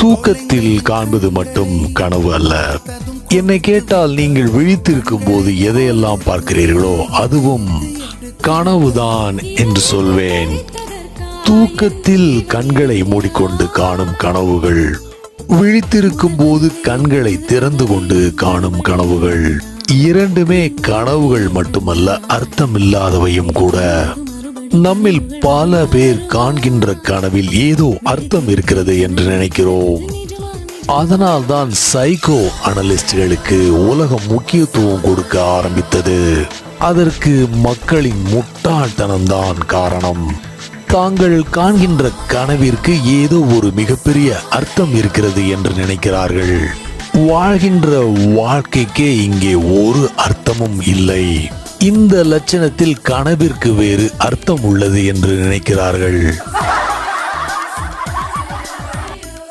தூக்கத்தில் காண்பது மட்டும் கனவு அல்ல. என்னை கேட்டால் நீங்கள் விழித்திருக்கும் போது எதையெல்லாம் பார்க்கிறீர்களோ அதுவும் கனவுதான் என்று சொல்வேன். தூக்கத்தில் கண்களை மூடிக்கொண்டு காணும் கனவுகள், விழித்திருக்கும் போது கண்களை திறந்து கொண்டு காணும் கனவுகள், இரண்டுமே கனவுகள் மட்டுமல்ல, அர்த்தமில்லாதவையும் கூட. நம்மில் பல பேர் காண்கின்ற கனவில் ஏதோ அர்த்தம் இருக்கிறது என்று நினைக்கிறோம். அதனால்தான் சைக்கோ அனலிஸ்டுகளுக்கு உலகம் முக்கியத்துவம் கொடுக்க ஆரம்பித்தது. அதற்கு மக்களின் முட்டாள்தனம்தான் காரணம். தாங்கள் காண்கின்ற கனவிற்கு ஏதோ ஒரு மிகப்பெரிய அர்த்தம் இருக்கிறது என்று நினைக்கிறார்கள். வாழ்கின்ற வாழ்க்கைக்கே இங்கே ஒரு அர்த்தமும் இல்லை. இந்த லட்சணத்தில் கனவிற்கு வேறு அர்த்தம் உள்ளது என்று நினைக்கிறார்கள்.